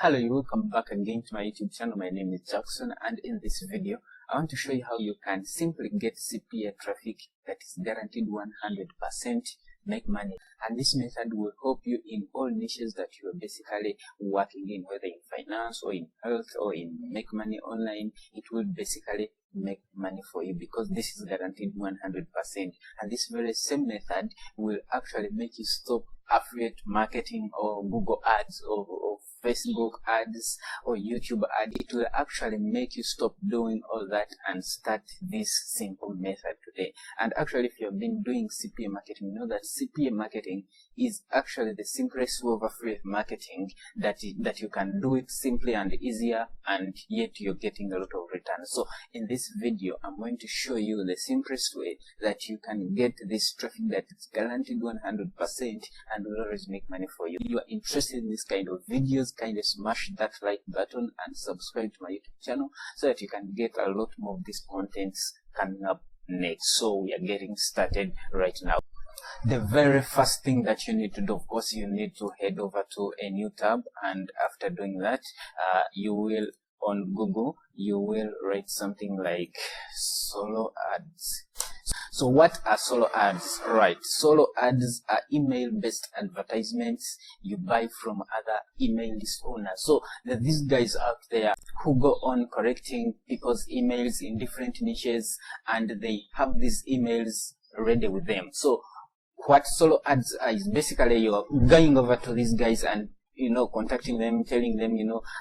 Hello, welcome back again to my YouTube channel. My name is Jackson, and in this video I want to show you how you can simply get CPA traffic that is guaranteed 100% make money. And this method will help you in all niches that you are basically working in, whether in finance or in health or in make money online. It will basically make money for you because this is guaranteed 100%. And this very same method will actually make you stop affiliate marketing or Google ads or Facebook ads or YouTube ads. It will actually make you stop doing all that and start this simple method today. And actually, if you have been doing CPA marketing, you know that CPA marketing is actually the simplest way of affiliate marketing that you can do it simply and easier, and yet you're getting a lot of returns. So in this video, I'm going to show you the simplest way that you can get this traffic that is guaranteed 100% and will always make money for you. If you are interested in this kind of videos, kindly smash that like button and subscribe to my YouTube channel so that you can get a lot more of these contents coming up next. So we are getting started right now. The very first thing that you need to do, of course, you need to head over to a new tab, and after doing that, you will on Google, you will write something like solo ads. So what are solo ads? Right, solo ads are email-based advertisements you buy from other email list owners. So these guys out there who go on correcting people's emails in different niches, and they have these emails ready with them. So what solo ads are is basically you're going over to these guys and contacting them, telling them,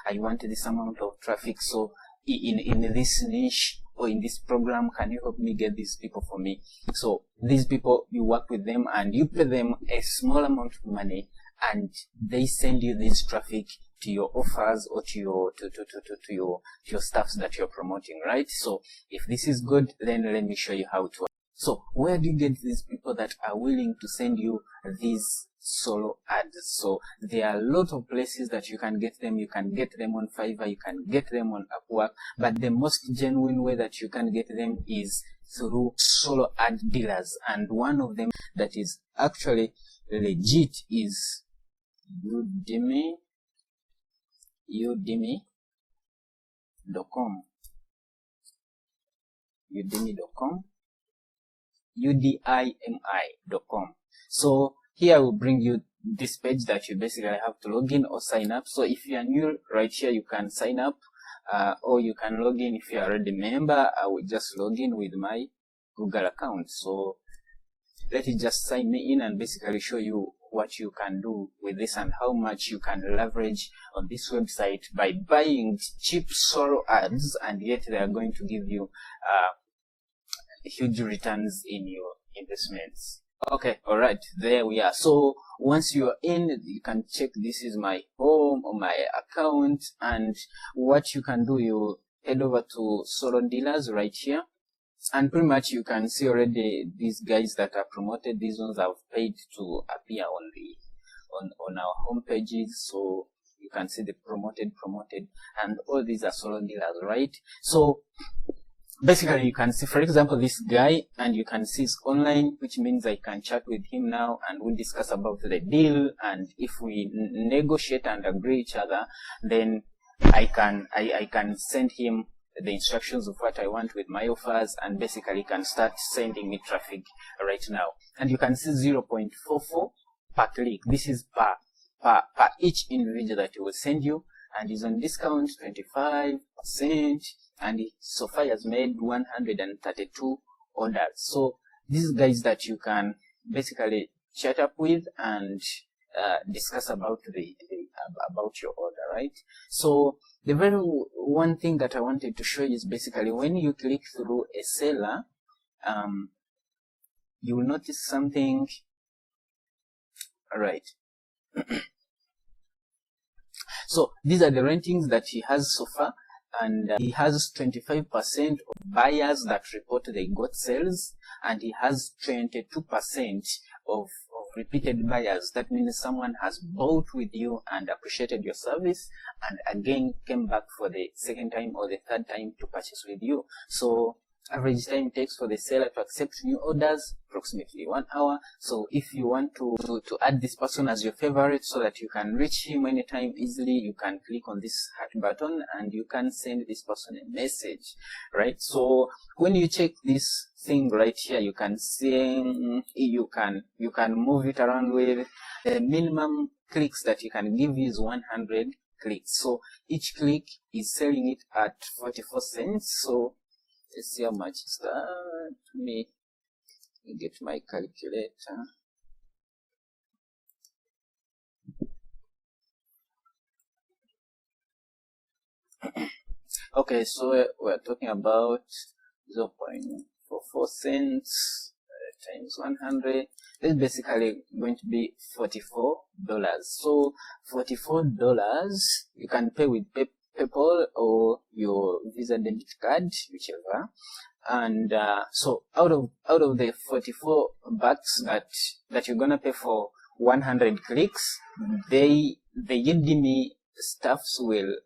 I want this amount of traffic, so in this niche or in this program, can you help me get these people for me? So these people, you work with them and you pay them a small amount of money, and they send you this traffic to your offers or to your stuffs that you're promoting, right? So if this is good, then let me show you how to. So where do you get these people that are willing to send you these solo ads? So there are a lot of places that you can get them. You can get them on Fiverr, you can get them on Upwork, but the most genuine way that you can get them is through solo ad dealers. And one of them that is actually legit is udimi.com. So here I will bring you this page that you basically have to log in or sign up. So if you are new right here, you can sign up or you can log in. If you are already a member, I will just log in with my Google account. So let me just sign me in and basically show you what you can do with this and how much you can leverage on this website by buying cheap solo ads, and yet they are going to give you huge returns in your investments. Okay, all right, there we are. So once you're in, you can check this is my home or my account, and what you can do, you head over to solo dealers right here, and pretty much you can see already these guys that are promoted. These ones have paid to appear on our home pages. So you can see the promoted, and all these are solo dealers, right? So basically, you can see, for example, this guy, and you can see it's online, which means I can chat with him now and we'll discuss about the deal. And if we negotiate and agree each other, then I can send him the instructions of what I want with my offers, and basically he can start sending me traffic right now. And you can see 0.44 per click. This is per each individual that he will send you, and he's on discount 25%. And so far has made 132 orders. So these guys that you can basically chat up with and discuss about about your order, right? So the very one thing that I wanted to show you is basically when you click through a seller, you will notice something. All right. So these are the ratings that he has so far. And he has 25% of buyers that report they got sales, and he has 22% of repeated buyers. That means someone has bought with you and appreciated your service, and again came back for the second time or the third time to purchase with you. So Average time it takes for the seller to accept new orders, approximately 1 hour. So if you want to add this person as your favorite so that you can reach him anytime easily, you can click on this heart button and you can send this person a message, right? So when you check this thing right here, you can see you can move it around with the minimum clicks that you can give is 100 clicks. So each click is selling it at 44 cents. So let's see how much is that. Let me get my calculator. Okay, so we're talking about 0.44 cents times 100. This is basically going to be $44. So $44, you can pay with PayPal or your Visa debit card, whichever. And so out of the 44 bucks that you're gonna pay for 100 clicks, the Udemy staffs will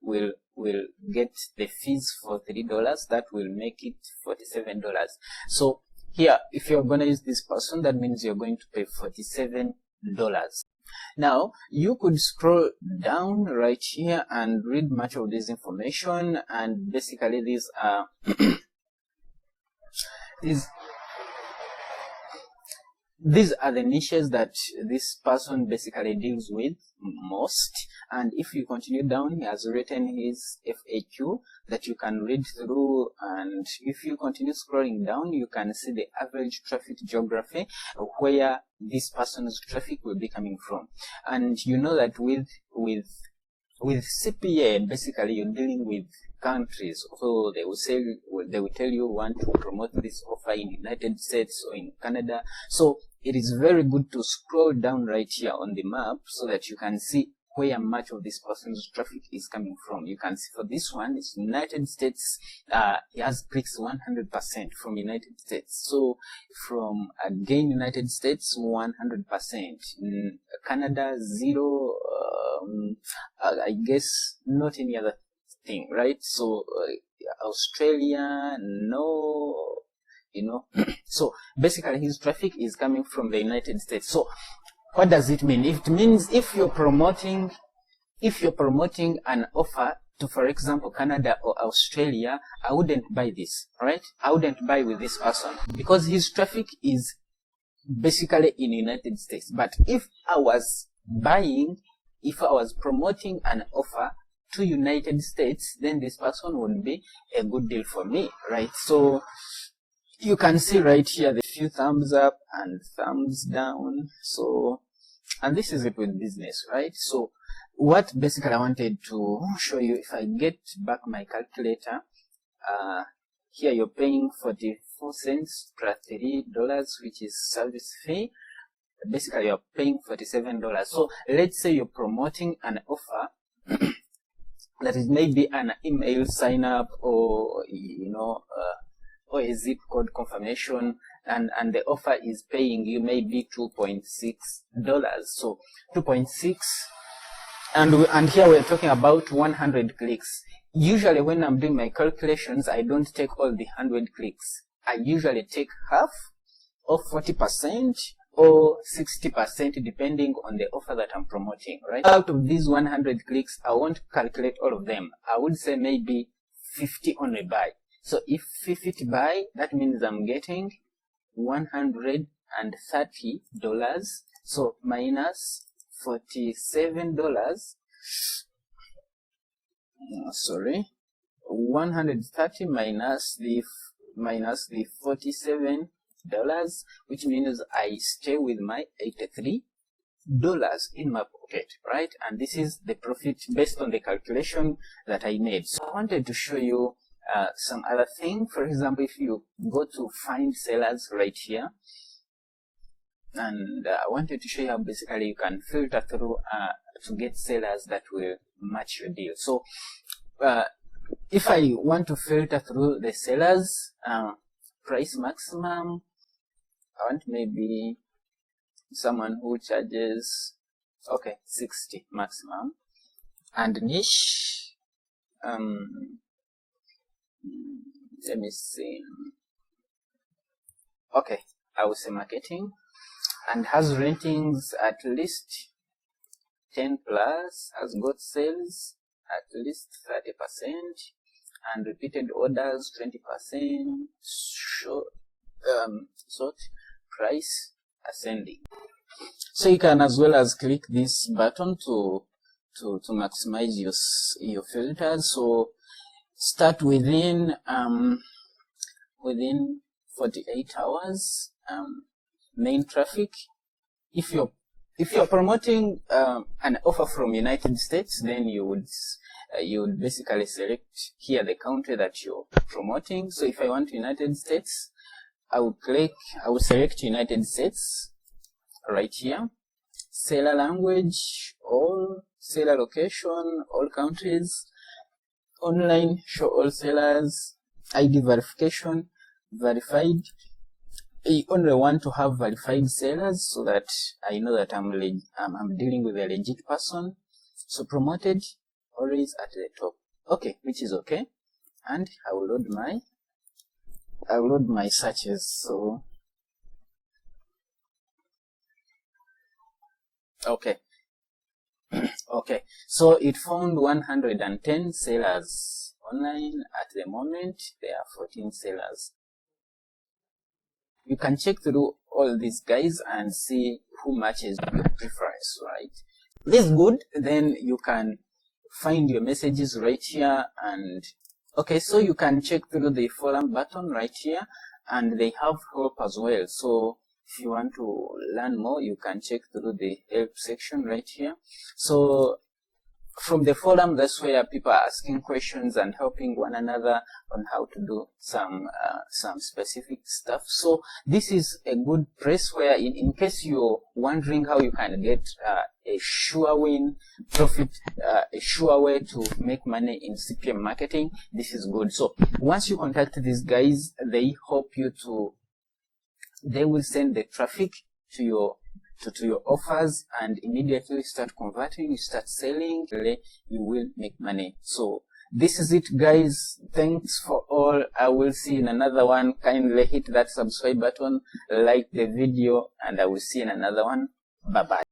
get the fees for $3. That will make it $47. So here, if you're gonna use this person, that means you're going to pay $47. Now, you could scroll down right here and read much of this information, and basically these are these are the niches that this person basically deals with most. And if you continue down, he has written his FAQ that you can read through, and if you continue scrolling down, you can see the average traffic geography where this person's traffic will be coming from. And you know that with CPA, basically you're dealing with countries. So they will tell you want to promote this offer in United States or in Canada. So it is very good to scroll down right here on the map so that you can see where much of this person's traffic is coming from. You can see for this one, it's United States. It has clicks 100% from United States. So from again United States 100%, Canada 0. I guess not any other thing, right? So Australia, no, you know. So basically his traffic is coming from the United States. So what does it mean? It means if you're promoting an offer to, for example, Canada or Australia, I wouldn't buy this, right? I wouldn't buy with this person because his traffic is basically in United States. But if I was promoting an offer to United States, then this person would be a good deal for me, right? So you can see right here the few thumbs up and thumbs down. So, and this is it with business, right? So what basically I wanted to show you, if I get back my calculator, here you're paying 44 cents plus $3, which is service fee. Basically you're paying $47. So let's say you're promoting an offer that is maybe an email sign up or or a zip code confirmation, and the offer is paying you maybe $2.6. So 2.6, and here we're talking about 100 clicks. Usually when I'm doing my calculations, I don't take all the 100 clicks. I usually take half or 40% or 60% depending on the offer that I'm promoting, right? Out of these 100 clicks, I won't calculate all of them. I would say maybe 50 only buy. So if 50 buy, that means I'm getting $130. So minus $47. Sorry, 130 minus the $47, which means I stay with my $83 in my pocket, right? And this is the profit based on the calculation that I made. So I wanted to show you some other thing. For example, if you go to find sellers right here, and I wanted to show you how basically you can filter through to get sellers that will match your deal. So if I want to filter through the sellers, price maximum, I want maybe someone who charges, okay, 60 maximum, and niche, let me see, Okay, I will say marketing, and has ratings at least 10 plus, has got sales at least 30%, and repeated orders 20%, sort price ascending. So you can as well as click this button to maximize your filters. So start within 48 hours. Main traffic. If you're promoting an offer from United States, then you would basically select here the country that you're promoting. So if I want United States, I would select United States right here. Seller language, all. Seller location, all countries. Online, show all sellers. ID verification, verified. I only want to have verified sellers so that I know that I'm dealing with a legit person. So promoted, always at the top. Okay, which is okay. And I will load my searches. So okay. Okay, so it found 110 sellers online. At the moment there are 14 sellers. You can check through all these guys and see who matches your preference, right? This is good. Then you can find your messages right here, and okay, so you can check through the forum button right here, and they have help as well. So if you want to learn more, you can check through the help section right here. So from the forum, that's where people are asking questions and helping one another on how to do some specific stuff. So this is a good place where in case you're wondering how you can get a sure win profit, a sure way to make money in CPA marketing, this is good. So once you contact these guys, they will send the traffic to your offers, and immediately start converting, you start selling, you will make money. So this is it, guys. Thanks for all. I will see you in another one. Kindly hit that subscribe button, like the video, and I will see you in another one. Bye bye.